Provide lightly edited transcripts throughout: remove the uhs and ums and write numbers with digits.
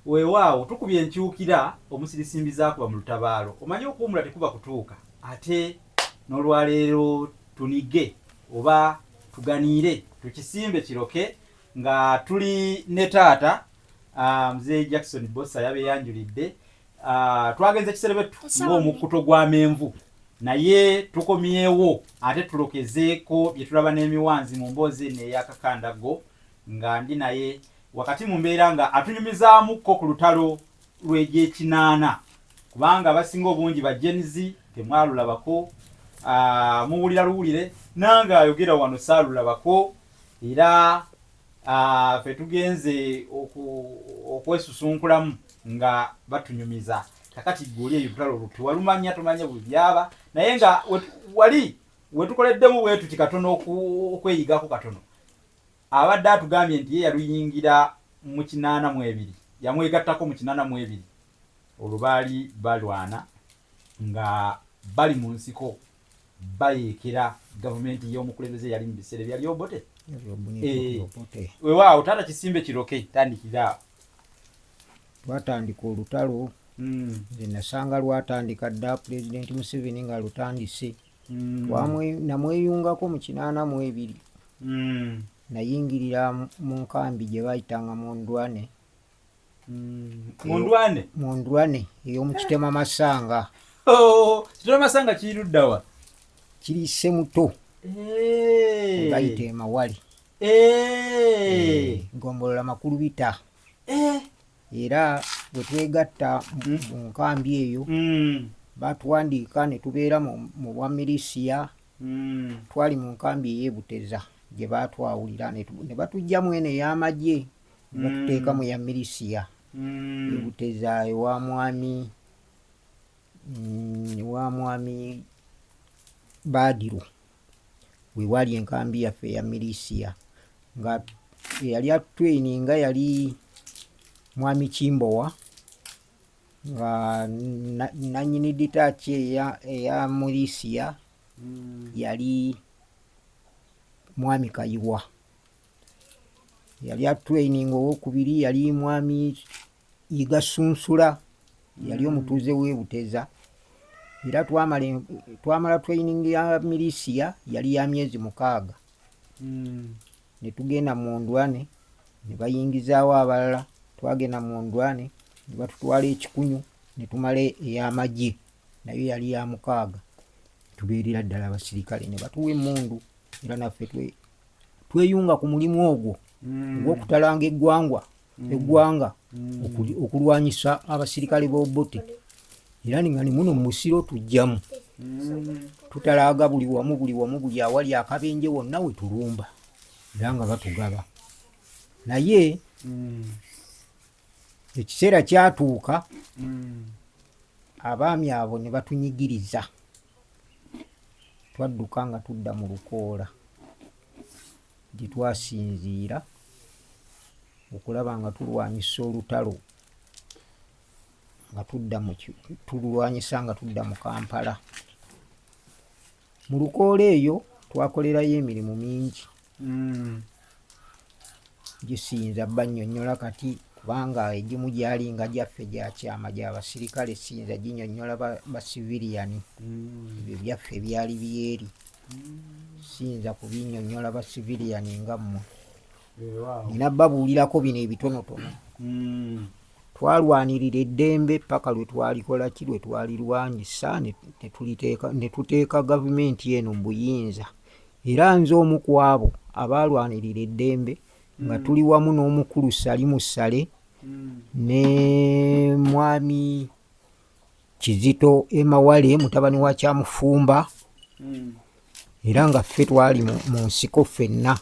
weewaawo tukubye enkyukira omusirisimbiza kuba mu lutabaalo omanyi okuwumula tekuba kutuuka ate n'olwaleero tunige oba tuganiire tukisimbe kiroke nga tuli ne taata mzee Jackson Bossa yabeeyanjulidde twagenze kiserebetu ng'omukkuto gw'amenvu naye tukomyewo ate tulokezeeko bye tulaba n'emiwanzi mu mboozi eno ey'akakandago nga ndi naye wakati mu mbeera nga atunyumizaamukko ku lutalo lw'egyekinaana kubanga abasinga obungi bajenzi temwalulabako muwulira luwulire nange ayogera wano saalulabako era ffe tugenze okwesusunkulamu nga batunyumiza kakati goli eyo lutalo luti walumanya tumanye buli byaba naye nga wali wetukoleddemu bwetu kikatono okweyigako katono abadde atugambye nti ye yaluyingira mu 82 yamwegattako mu 82 olwo baali balwana nga bali mu nsiko bayeekera gavumenti y'omukulembeze yali mu biseera byali Obote weewaawo taata kisimbe kiroke tandikira twatandika olutalo nze nasanga lwatandika dda pulezidenti Museveni nga lutandise namweyungako mu 82 nayingirira mu nkambi gye bayitanga Mondwane ey'omu Kitema Masanga. Kitema Masanga kiri luddawa? Kiri Semuto bayita Emawali gombolola makulu bita era bwe twegatta mu nkambi eyo batuwandiika ne tubeera mu bwa milisiya twali mu nkambi ey'Ebuteza gye baatwawulira ne batugjamu eno ey'amagye ne batuteeka mu ya milisiya Ebuteza ewa mwami Badiru we wali enkambi yaffe ya milisiya nga yali atweyininga yali mwami Kimbowa nga nanyini ditachi eya milisiya yali mwami Kayiwa yali atweyininga owokubiri yali mwami Igasunsula yali omutuuze w'Ebuteza era twamala training ya milisiya yali ya myezi 6 ne tugenda mu Ndwane ne bayingizaawo abalala twagenda mu Ndwane ne batutwala ekikunyu ne tumala ey'amagye nayo yali ya 6 tubeerera ddala abasirikale ne batuwa emmundu era naffe tweyunga ku mulimu ogwo ogw'okutalanga eggwanga okulwanyisa abasirikale b'Obote era nga ne muno mu Musiro tujjamu tutalaaga buli wamu buli awali akabenje wonna we tulumba era nga batugaba naye ekiseera kyatuuka abaami abo ne batunyigiriza twadduka nga tudda mu Lukoola gye twasinziira okulaba nga tulwanyisa olutalo nga tulwanyisa nga tudda mu Kampala. Mu Lukoola eyo twakolerayo emirimu mingi gisiyinza bannyonnyola kati kubanga egimu gyali nga gyaffe gya kyama gy'abasirikale siyinza ginnyonnyola ba civilian ebyo byaffe byali byeri siyinza kubinnyonnyola ba civilian nga mmwe nina babuulirako bino ebitonotono twalwanirira eddembe paka lwe twalikola ki lwe twalirwanyisa ne tuteeka gavumenti eno mu buyinza era nze omu ku abo abaalwanirira eddembe nga tuli wamu n'omukulu Salimu Sale ne mwami Kizito Emawale mutabani wa Kyamufumba era nga ffe twali mu nsiko ffenna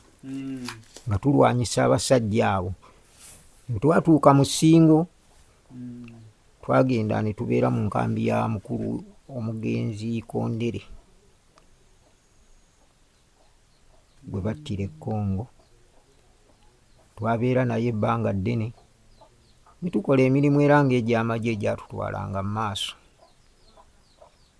nga tulwanyisa abasajja abo. Twatuuka mu Ssingo twagenda ne tubeera mu nkambi ya mukulu omugenzi Kondere gwe battira e Congo. Twabeera naye ebbanga ddene ne tukola emirimu era ng'egy'amagye egyatutwalanga mu maaso.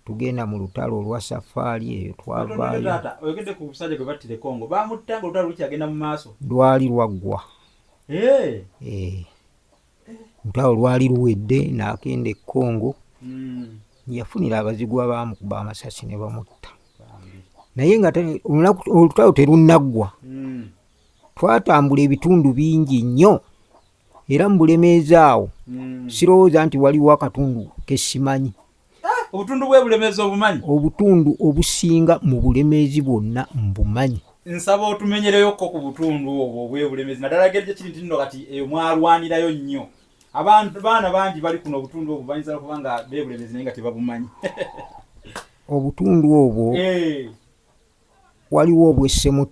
Tugenda mu lutalo olwa Safaari eyo twavaayo. Oyogedde ku busajja gwe battira e Congo baamutta nga olutalo lukyagenda mu maaso? Lwali lwaggwa. olutalo lwali luwedde n'agenda e Congo Mm. yafunira abazigwa baamukuba amasasi ne bamutta. Naye nga olutalo terunaggwa, Mm. twatambula ebitundu bingi nnyo era mu Bulemeezi awo sirowooza nti waliwo akatundu ke simanyi. Obutundu bw'Ebulemeezi obumanyi? Obutundu obusinga mu Bulemeezi bwonna mbumanyi. Nsaba otumenyereyokko ku butundu obwo obw'Ebulemeezi naddala gye kiri nti nno kati eyo mwalwanirayo nnyo. Baana bangi bali kuno obutundu obwo bayinza okuba nga b'Ebulemeezi naye nga tebabumanyi. Obutundu obwo waliwo obw'Essemuti